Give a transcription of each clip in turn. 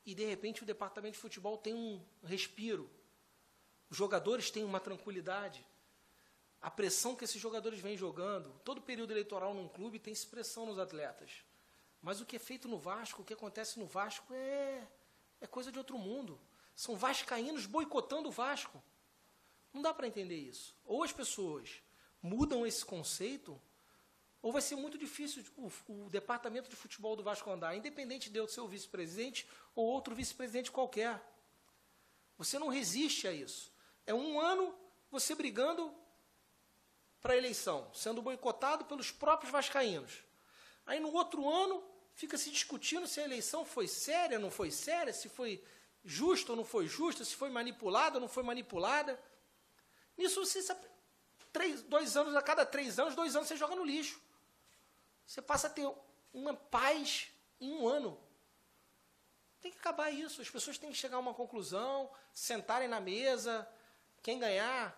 e, de repente, o departamento de futebol tem um respiro. Os jogadores têm uma tranquilidade. A pressão que esses jogadores vêm jogando, todo período eleitoral num clube tem pressão nos atletas. Mas o que é feito no Vasco, o que acontece no Vasco é coisa de outro mundo. São vascaínos boicotando o Vasco. Não dá para entender isso. Ou as pessoas mudam esse conceito, ou vai ser muito difícil o departamento de futebol do Vasco andar, independente de eu ser o vice-presidente ou outro vice-presidente qualquer. Você não resiste a isso. É um ano você brigando para a eleição, sendo boicotado pelos próprios vascaínos. Aí, no outro ano, fica se discutindo se a eleição foi séria, não foi séria, se foi justa ou não foi justa, se foi manipulada ou não foi manipulada. Nisso, você, 2 anos, a cada 3 anos, 2 anos você joga no lixo. Você passa a ter uma paz em um ano. Tem que acabar isso. As pessoas têm que chegar a uma conclusão, sentarem na mesa. Quem ganhar,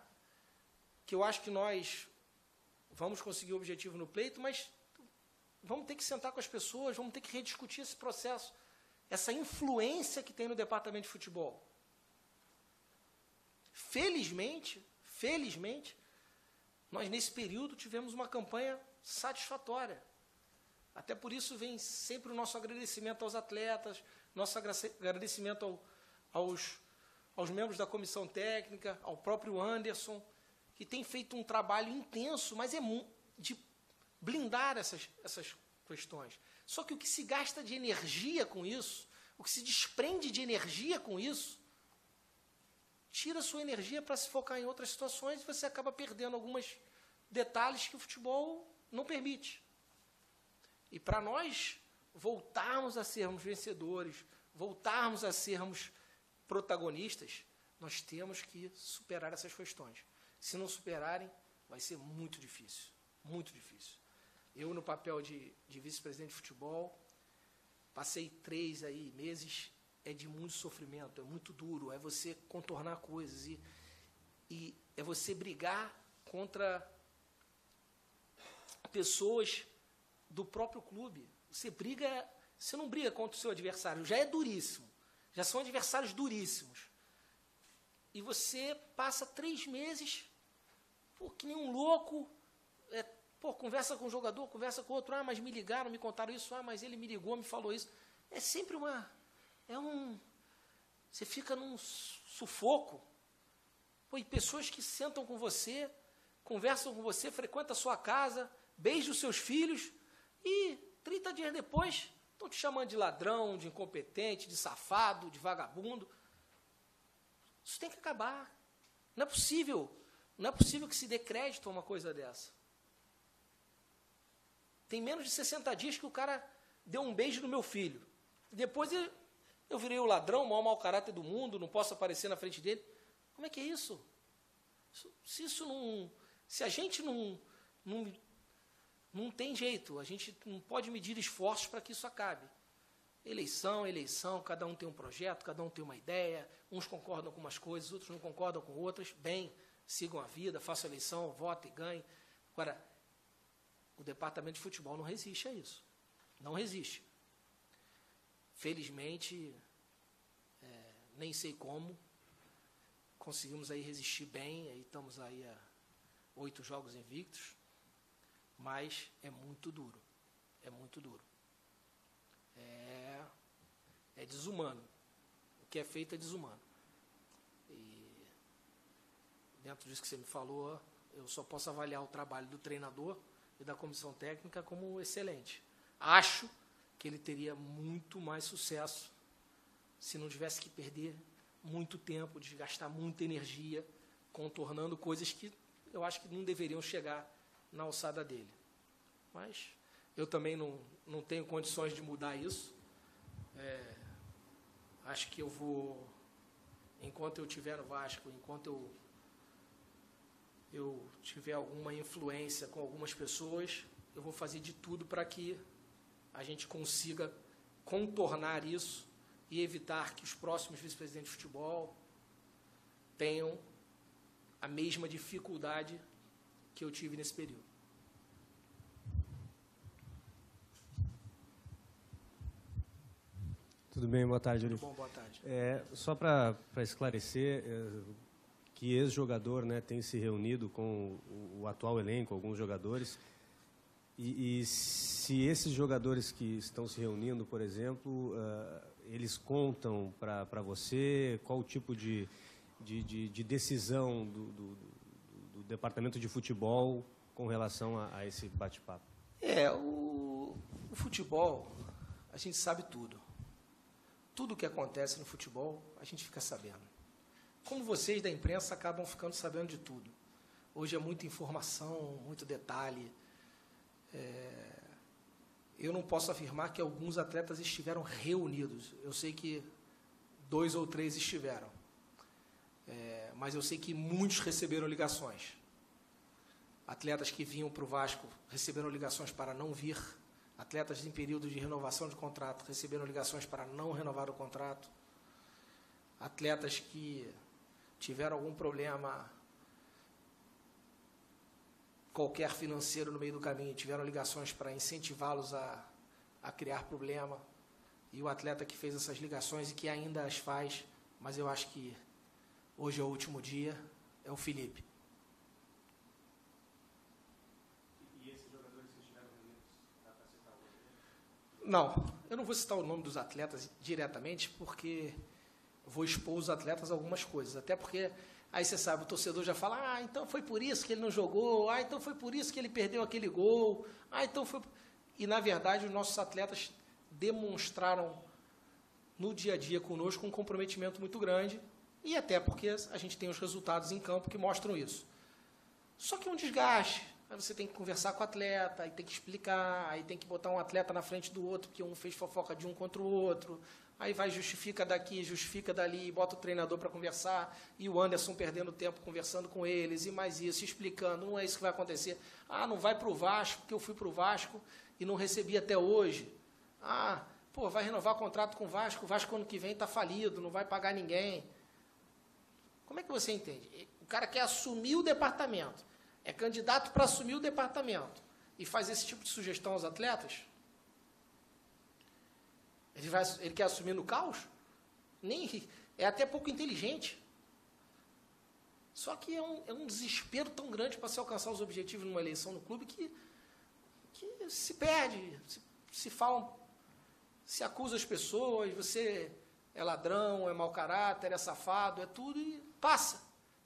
que eu acho que nós vamos conseguir o objetivo no pleito, mas vamos ter que sentar com as pessoas, vamos ter que rediscutir esse processo, essa influência que tem no departamento de futebol. Felizmente, nós nesse período tivemos uma campanha satisfatória. Até por isso vem sempre o nosso agradecimento aos atletas, nosso agradecimento aos membros da comissão técnica, ao próprio Anderson, que tem feito um trabalho intenso, mas de blindar essas questões. Só que o que se gasta de energia com isso, o que se desprende de energia com isso, tira sua energia para se focar em outras situações e você acaba perdendo alguns detalhes que o futebol não permite. E para nós voltarmos a sermos vencedores, voltarmos a sermos protagonistas, nós temos que superar essas questões. Se não superarem, vai ser muito difícil, muito difícil. Eu, no papel de vice-presidente de futebol, passei 3 meses, é de muito sofrimento, é muito duro, é você contornar coisas e é você brigar contra pessoas do próprio clube. Você não briga contra o seu adversário, já é duríssimo, já são adversários duríssimos. E você passa 3 meses, que nem um louco, conversa com um jogador, conversa com outro, mas me ligaram, me contaram isso, mas ele me ligou, me falou isso. É sempre você fica num sufoco. E pessoas que sentam com você, conversam com você, frequentam a sua casa, beijam os seus filhos, e 30 dias depois estão te chamando de ladrão, de incompetente, de safado, de vagabundo. Isso tem que acabar. Não é possível que se dê crédito a uma coisa dessa. Tem menos de 60 dias que o cara deu um beijo no meu filho. Depois eu virei o ladrão, o maior mau caráter do mundo, não posso aparecer na frente dele. Como é que é isso? Se a gente não tem jeito, a gente não pode medir esforços para que isso acabe. Eleição, cada um tem um projeto, cada um tem uma ideia, uns concordam com umas coisas, outros não concordam com outras. Bem, sigam a vida, façam a eleição, votem e ganhem. Agora, o departamento de futebol não resiste a isso. Não resiste. Felizmente, nem sei como, conseguimos aí resistir bem, aí estamos aí a 8 jogos invictos, mas é muito duro. É desumano. O que é feito é desumano. E dentro disso que você me falou, eu só posso avaliar o trabalho do treinador e da comissão técnica como excelente. Acho que ele teria muito mais sucesso se não tivesse que perder muito tempo, desgastar muita energia, contornando coisas que eu acho que não deveriam chegar na alçada dele. Mas eu também não tenho condições de mudar isso. Acho que eu vou, enquanto eu estiver no Vasco, enquanto eu tiver alguma influência com algumas pessoas, eu vou fazer de tudo para que a gente consiga contornar isso e evitar que os próximos vice-presidentes de futebol tenham a mesma dificuldade que eu tive nesse período. Tudo bem, boa tarde, Yuri. Tudo bom, boa tarde. Só para esclarecer, que ex-jogador, né, tem se reunido com o atual elenco, alguns jogadores, e se esses jogadores que estão se reunindo, por exemplo, eles contam para você qual o tipo de decisão do departamento de futebol com relação a esse bate-papo? O futebol, a gente sabe tudo. Tudo o que acontece no futebol, a gente fica sabendo. Como vocês da imprensa acabam ficando sabendo de tudo. Hoje é muita informação, muito detalhe. Eu não posso afirmar que alguns atletas estiveram reunidos. Eu sei que 2 ou 3 estiveram. Mas eu sei que muitos receberam ligações. Atletas que vinham para o Vasco receberam ligações para não vir. Atletas em período de renovação de contrato receberam ligações para não renovar o contrato. Atletas que tiveram algum problema qualquer financeiro no meio do caminho, tiveram ligações para incentivá-los a criar problema. E o atleta que fez essas ligações e que ainda as faz, mas eu acho que hoje é o último dia, é o Felipe. Não, eu não vou citar o nome dos atletas diretamente, porque vou expor os atletas a algumas coisas. Até porque, aí você sabe, o torcedor já fala, então foi por isso que ele não jogou, então foi por isso que ele perdeu aquele gol, então foi... E, na verdade, os nossos atletas demonstraram no dia a dia conosco um comprometimento muito grande, e até porque a gente tem os resultados em campo que mostram isso. Só que é um desgaste. Aí você tem que conversar com o atleta, aí tem que explicar, aí tem que botar um atleta na frente do outro, porque um fez fofoca de um contra o outro, aí vai, justifica daqui, justifica dali, bota o treinador para conversar, e o Anderson perdendo tempo conversando com eles, e mais isso, explicando, não é isso que vai acontecer. Não vai para o Vasco, porque eu fui para o Vasco e não recebi até hoje. Vai renovar o contrato com o Vasco ano que vem está falido, não vai pagar ninguém. Como é que você entende? O cara quer assumir o departamento, é candidato para assumir o departamento e faz esse tipo de sugestão aos atletas? Ele quer assumir no caos? É até pouco inteligente. Só que é um desespero tão grande para se alcançar os objetivos numa eleição no clube que se perde, se falam, se acusa as pessoas, você é ladrão, é mau caráter, é safado, é tudo, e passa.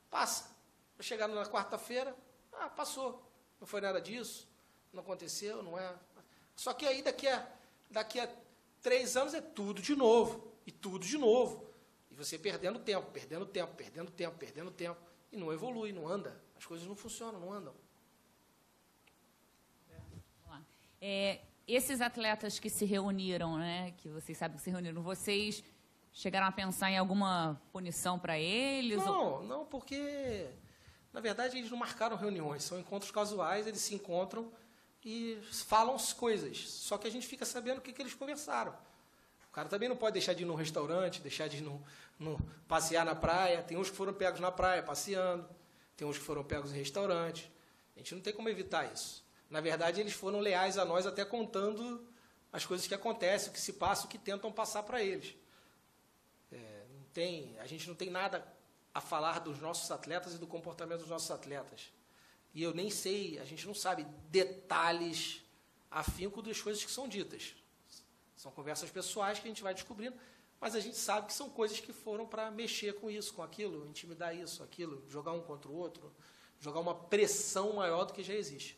Vai chegar na quarta-feira, passou, não foi nada disso, não aconteceu, não é. Só que aí daqui a 3 anos é tudo de novo, e tudo de novo. E você perdendo tempo, e não evolui, não anda. As coisas não funcionam, não andam. Esses atletas que se reuniram, né, que vocês sabem que se reuniram, vocês chegaram a pensar em alguma punição para eles? Não, porque, na verdade, eles não marcaram reuniões, são encontros casuais, eles se encontram e falam as coisas, só que a gente fica sabendo o que eles conversaram. O cara também não pode deixar de ir num restaurante, deixar de ir passear na praia. Tem uns que foram pegos na praia passeando, tem uns que foram pegos em restaurante. A gente não tem como evitar isso. Na verdade, eles foram leais a nós até contando as coisas que acontecem, o que se passa, o que tentam passar para eles. A gente não tem nada a falar dos nossos atletas e do comportamento dos nossos atletas. E eu nem sei, a gente não sabe detalhes afinco das coisas que são ditas. São conversas pessoais que a gente vai descobrindo, mas a gente sabe que são coisas que foram para mexer com isso, com aquilo, intimidar isso, aquilo, jogar um contra o outro, jogar uma pressão maior do que já existe.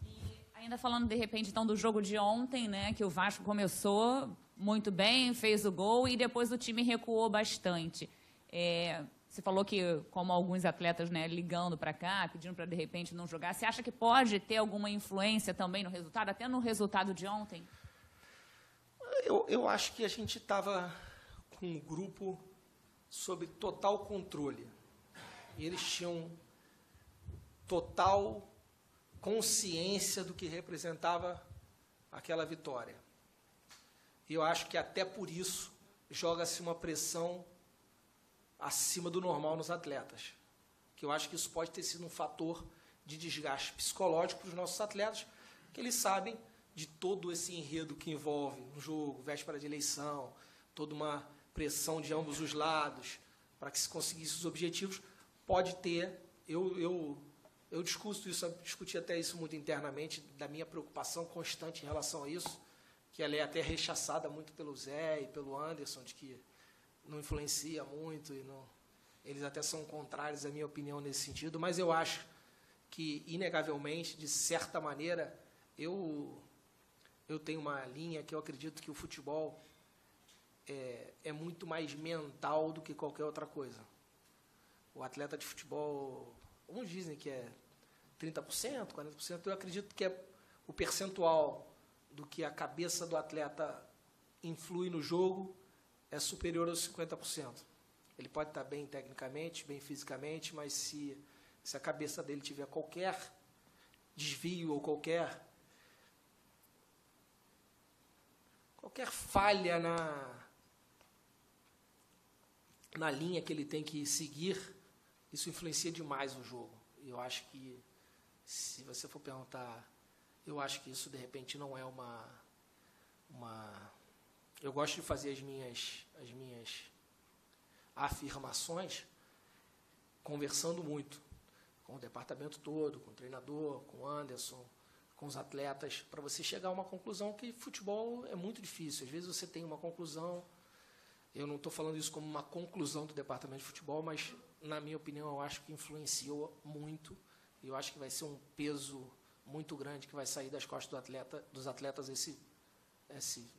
E ainda falando, de repente, então, do jogo de ontem, né, que o Vasco começou muito bem, fez o gol e depois o time recuou bastante. Você falou que, como alguns atletas, né, ligando para cá, pedindo para, de repente, não jogar, você acha que pode ter alguma influência também no resultado, até no resultado de ontem? Eu acho que a gente estava com um grupo sob total controle. E eles tinham total consciência do que representava aquela vitória. E eu acho que até por isso joga-se uma pressão acima do normal nos atletas. Que eu acho que isso pode ter sido um fator de desgaste psicológico para os nossos atletas, que eles sabem de todo esse enredo que envolve um jogo, véspera de eleição, toda uma pressão de ambos os lados para que se conseguisse os objetivos, pode ter, eu discuti até isso muito internamente, da minha preocupação constante em relação a isso, que ela é até rechaçada muito pelo Zé e pelo Anderson, de que não influencia muito, e não, eles até são contrários à minha opinião nesse sentido, mas eu acho que, inegavelmente, de certa maneira, eu tenho uma linha que eu acredito que o futebol é muito mais mental do que qualquer outra coisa. O atleta de futebol, uns dizem que é 30%, 40%, eu acredito que o percentual do que a cabeça do atleta influi no jogo é superior aos 50%. Ele pode estar bem tecnicamente, bem fisicamente, mas se a cabeça dele tiver qualquer desvio ou qualquer falha na linha que ele tem que seguir, isso influencia demais o jogo. Eu acho que, se você for perguntar, eu acho que isso, de repente, não é uma... Eu gosto de fazer as minhas afirmações conversando muito com o departamento todo, com o treinador, com o Anderson, com os atletas, para você chegar a uma conclusão que futebol é muito difícil. Às vezes você tem uma conclusão, eu não estou falando isso como uma conclusão do departamento de futebol, mas, na minha opinião, eu acho que influenciou muito, e eu acho que vai ser um peso muito grande que vai sair das costas dos atletas esse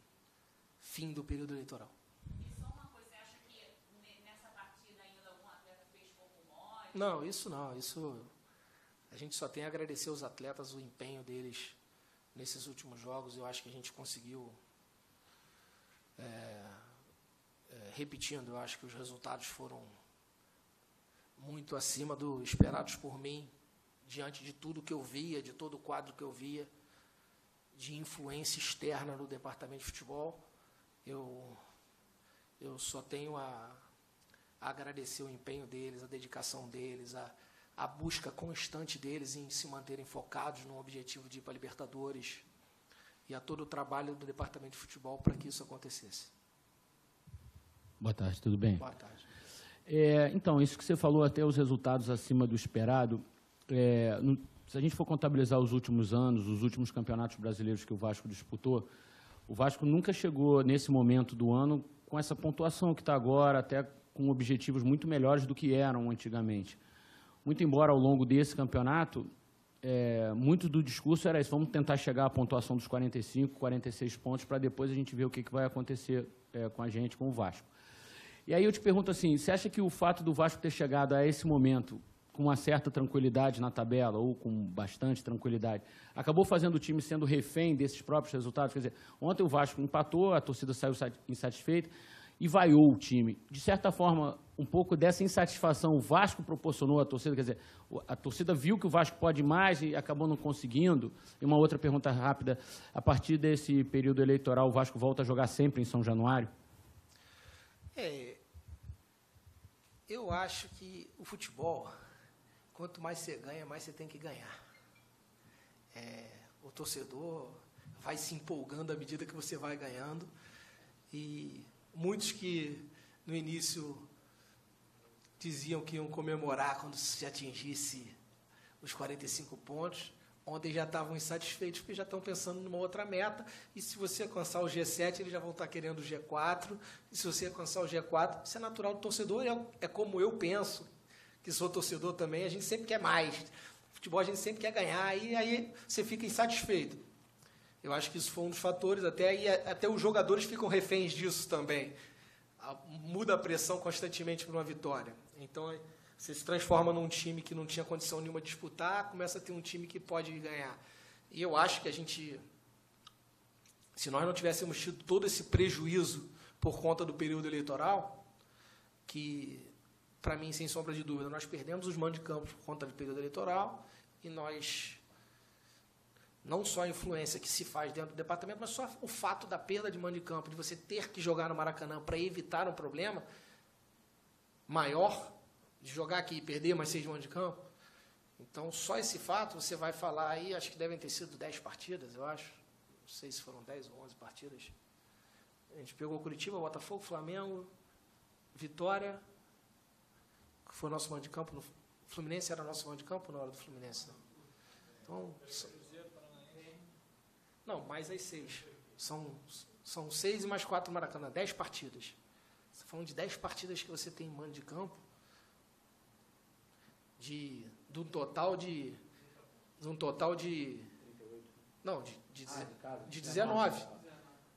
fim do período eleitoral. E só uma coisa, você acha que nessa partida ainda algum atleta fez pouco mole? Não, isso não. Isso, a gente só tem a agradecer aos atletas o empenho deles nesses últimos jogos. Eu acho que a gente conseguiu, repetindo, eu acho que os resultados foram muito acima do esperados por mim, diante de tudo que eu via, de todo o quadro que eu via, de influência externa no departamento de futebol. Eu só tenho a agradecer o empenho deles, a dedicação deles, a busca constante deles em se manterem focados no objetivo de ir para a Libertadores, e a todo o trabalho do departamento de futebol para que isso acontecesse. Boa tarde, tudo bem? Boa tarde. Então, isso que você falou, até os resultados acima do esperado, se a gente for contabilizar os últimos anos, os últimos campeonatos brasileiros que o Vasco disputou, o Vasco nunca chegou, nesse momento do ano, com essa pontuação que está agora, até com objetivos muito melhores do que eram antigamente. Muito embora, ao longo desse campeonato, muito do discurso era isso: vamos tentar chegar à pontuação dos 45, 46 pontos, para depois a gente ver o que vai acontecer com a gente, com o Vasco. E aí eu te pergunto assim, você acha que o fato do Vasco ter chegado a esse momento com uma certa tranquilidade na tabela, ou com bastante tranquilidade, acabou fazendo o time sendo refém desses próprios resultados? Quer dizer, ontem o Vasco empatou, a torcida saiu insatisfeita e vaiou o time. De certa forma, um pouco dessa insatisfação o Vasco proporcionou à torcida, quer dizer, a torcida viu que o Vasco pode mais e acabou não conseguindo. E uma outra pergunta rápida, a partir desse período eleitoral, o Vasco volta a jogar sempre em São Januário? Eu acho que o futebol, quanto mais você ganha, mais você tem que ganhar. O torcedor vai se empolgando à medida que você vai ganhando, e muitos que no início diziam que iam comemorar quando se atingisse os 45 pontos, ontem já estavam insatisfeitos porque já estão pensando numa outra meta, e se você alcançar o G7, eles já vão estar querendo o G4, e se você alcançar o G4, isso é natural do torcedor, é como eu penso, que sou torcedor também, a gente sempre quer mais. Futebol a gente sempre quer ganhar, e aí você fica insatisfeito. Eu acho que isso foi um dos fatores, até os jogadores ficam reféns disso também. Muda a pressão constantemente para uma vitória. Então, você se transforma num time que não tinha condição nenhuma de disputar, começa a ter um time que pode ganhar. E eu acho que se nós não tivéssemos tido todo esse prejuízo por conta do período eleitoral, que, para mim, sem sombra de dúvida, nós perdemos os mandos de campo por conta do período eleitoral, e nós, não só a influência que se faz dentro do departamento, mas só o fato da perda de mando de campo, de você ter que jogar no Maracanã para evitar um problema maior, de jogar aqui e perder mais 6 mandos de campo. Então, só esse fato, você vai falar aí, acho que devem ter sido 10 partidas, eu acho. Não sei se foram 10 ou 11 partidas. A gente pegou Curitiba, Botafogo, Flamengo, Vitória, que foi o nosso mando de campo. No Fluminense era nosso mando de campo na hora do Fluminense. Não. Então, não, mais as 6. São 6 e mais 4 no Maracanã, 10 partidas. Você está falando de 10 partidas que você tem em mando de campo, de um total de 19.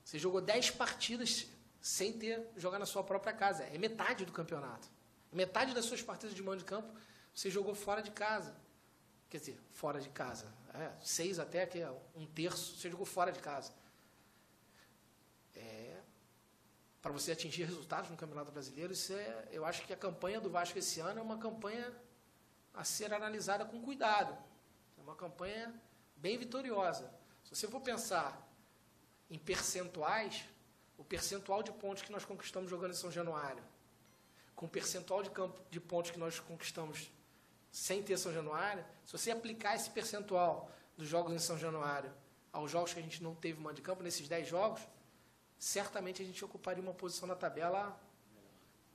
Você jogou 10 partidas sem jogar na sua própria casa. É metade do campeonato. Metade das suas partidas de mando de campo você jogou fora de casa. Quer dizer, fora de casa. 6 até, que é 1/3, você jogou fora de casa. Para você atingir resultados no Campeonato Brasileiro, eu acho que a campanha do Vasco esse ano é uma campanha a ser analisada com cuidado. É uma campanha bem vitoriosa. Se você for pensar em percentuais, o percentual de pontos que nós conquistamos jogando em São Januário, com o percentual de pontos que nós conquistamos sem ter São Januário, se você aplicar esse percentual dos jogos em São Januário aos jogos que a gente não teve mando de campo, nesses 10 jogos, certamente a gente ocuparia uma posição na tabela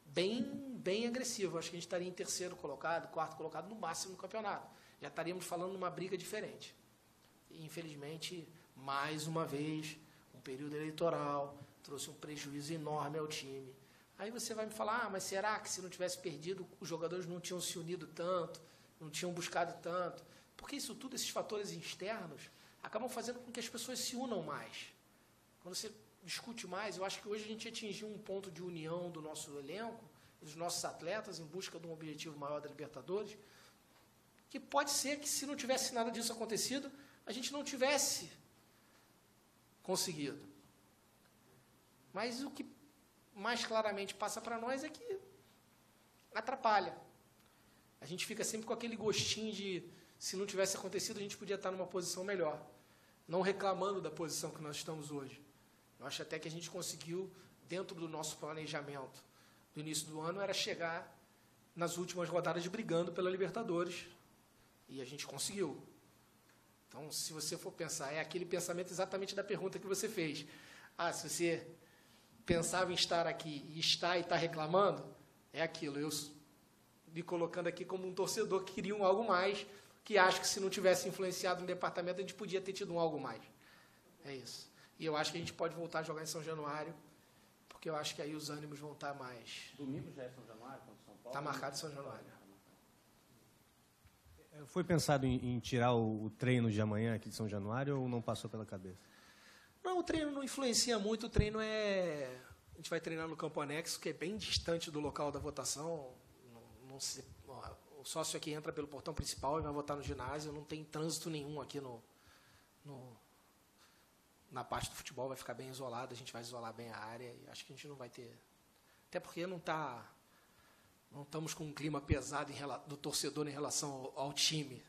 bem agressiva. Acho que a gente estaria em 3º colocado, 4º colocado, no máximo no campeonato. Já estaríamos falando numa briga diferente. E, infelizmente, mais uma vez, um período eleitoral trouxe um prejuízo enorme ao time. Aí você vai me falar, mas será que se não tivesse perdido, os jogadores não tinham se unido tanto, não tinham buscado tanto? Porque isso tudo, esses fatores externos, acabam fazendo com que as pessoas se unam mais. Quando você discute mais, eu acho que hoje a gente atingiu um ponto de união do nosso elenco, dos nossos atletas, em busca de um objetivo maior da Libertadores, que pode ser que, se não tivesse nada disso acontecido, a gente não tivesse conseguido. Mas o que mais claramente passa para nós é que atrapalha. A gente fica sempre com aquele gostinho de, se não tivesse acontecido, a gente podia estar numa posição melhor. Não reclamando da posição que nós estamos hoje. Eu acho até que a gente conseguiu, dentro do nosso planejamento do início do ano, era chegar nas últimas rodadas brigando pela Libertadores. E a gente conseguiu. Então, se você for pensar, é aquele pensamento exatamente da pergunta que você fez. Se você pensava em estar aqui e está reclamando, é aquilo. Eu me colocando aqui como um torcedor que queria um algo mais, que acho que se não tivesse influenciado no departamento, a gente podia ter tido um algo mais. É isso. E eu acho que a gente pode voltar a jogar em São Januário, porque eu acho que aí os ânimos vão estar mais... Domingo já é São Januário, contra São Paulo? Está marcado São Januário. Foi pensado em tirar o treino de amanhã aqui de São Januário ou não passou pela cabeça? Não, o treino não influencia muito. O treino a gente vai treinar no campo anexo, que é bem distante do local da votação. O sócio aqui entra pelo portão principal e vai votar no ginásio. Não tem trânsito nenhum aqui na parte do futebol, vai ficar bem isolado. A gente vai isolar bem a área. E acho que a gente não vai ter... Até porque não estamos com um clima pesado do torcedor em relação ao time.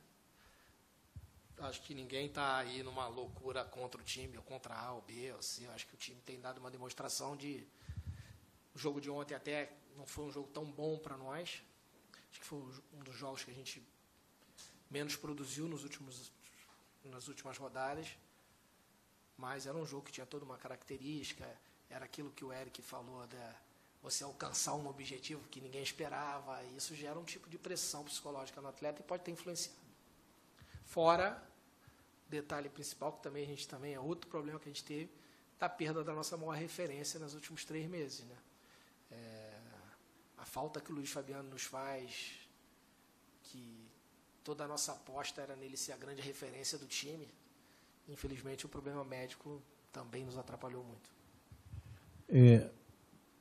Acho que ninguém está aí numa loucura contra o time, ou contra A ou B, ou C. Acho que o time tem dado uma demonstração de... O jogo de ontem até não foi um jogo tão bom para nós. Acho que foi um dos jogos que a gente menos produziu nas últimas rodadas. Mas era um jogo que tinha toda uma característica. Era aquilo que o Eric falou, você alcançar um objetivo que ninguém esperava. E isso gera um tipo de pressão psicológica no atleta e pode ter influenciado. Fora, detalhe principal, que também é outro problema que a gente teve, da perda da nossa maior referência nos últimos 3 meses. Né? A falta que o Luiz Fabiano nos faz, que toda a nossa aposta era nele ser a grande referência do time, infelizmente o problema médico também nos atrapalhou muito.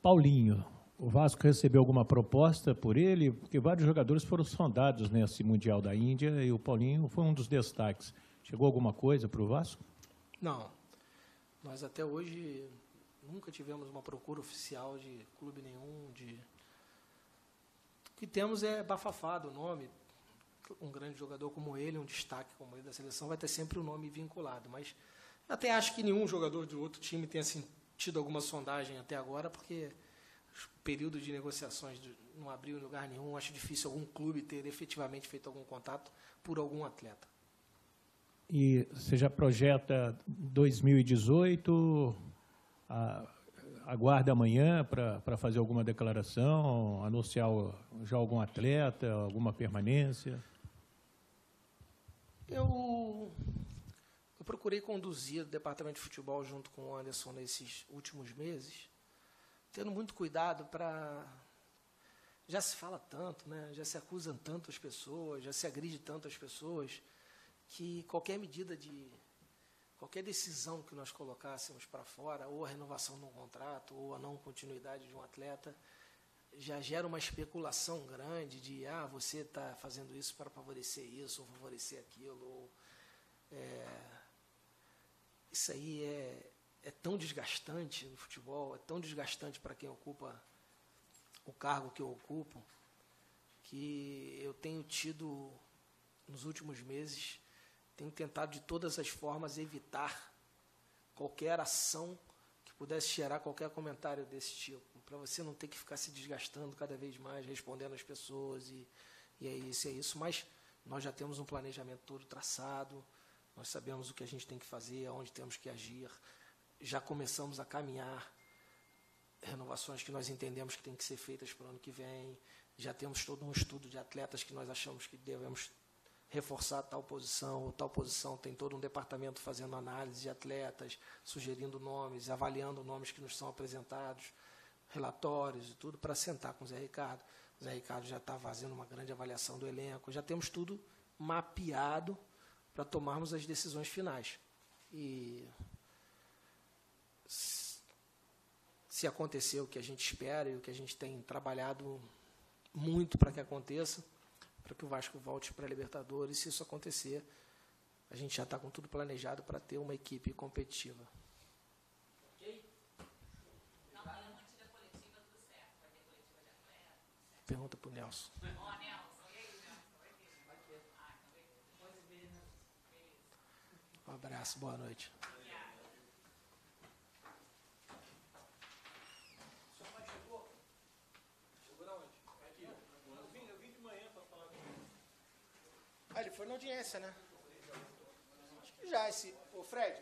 Paulinho, o Vasco recebeu alguma proposta por ele? Porque vários jogadores foram sondados nesse Mundial da Índia e o Paulinho foi um dos destaques. Chegou alguma coisa para o Vasco? Não. Nós até hoje nunca tivemos uma procura oficial de clube nenhum. O que temos é bafafá do nome. Um grande jogador como ele, um destaque como ele da seleção, vai ter sempre o nome vinculado. Mas até acho que nenhum jogador de outro time tenha tido alguma sondagem até agora, porque o período de negociações não abriu em lugar nenhum. Acho difícil algum clube ter efetivamente feito algum contato por algum atleta. E você já projeta 2018, aguarda amanhã para fazer alguma declaração, anunciar já algum atleta, alguma permanência? Eu procurei conduzir o departamento de futebol junto com o Anderson nesses últimos meses, tendo muito cuidado para... Já se fala tanto, né? Já se acusam tanto as pessoas, já se agride tanto as pessoas, que qualquer medida qualquer decisão que nós colocássemos para fora, ou a renovação de um contrato, ou a não continuidade de um atleta, já gera uma especulação grande de, você está fazendo isso para favorecer isso, ou favorecer aquilo. Ou, isso aí é tão desgastante no futebol, é tão desgastante para quem ocupa o cargo que eu ocupo, que eu tenho tido, nos últimos meses, tenho tentado de todas as formas evitar qualquer ação que pudesse gerar qualquer comentário desse tipo, para você não ter que ficar se desgastando cada vez mais, respondendo às pessoas, e é isso. Mas nós já temos um planejamento todo traçado, nós sabemos o que a gente tem que fazer, aonde temos que agir, já começamos a caminhar renovações que nós entendemos que têm que ser feitas para o ano que vem, já temos todo um estudo de atletas que nós achamos que devemos reforçar tal posição, ou tal posição, tem todo um departamento fazendo análise de atletas, sugerindo nomes, avaliando nomes que nos são apresentados, relatórios e tudo, para sentar com o Zé Ricardo. O Zé Ricardo já está fazendo uma grande avaliação do elenco, já temos tudo mapeado para tomarmos as decisões finais. E se acontecer o que a gente espera e o que a gente tem trabalhado muito para que aconteça, para que o Vasco volte para a Libertadores, se isso acontecer, a gente já está com tudo planejado para ter uma equipe competitiva. Ok? Não, tem a mantida coletiva, tudo certo. Vai ter coletiva de atleta? Pergunta para o Nelson. Nelson, e aí, Nelson? Aqui. Então depois vê, né? Beleza. Um abraço, boa noite. Ele foi na audiência, né? Acho que já, o Fred.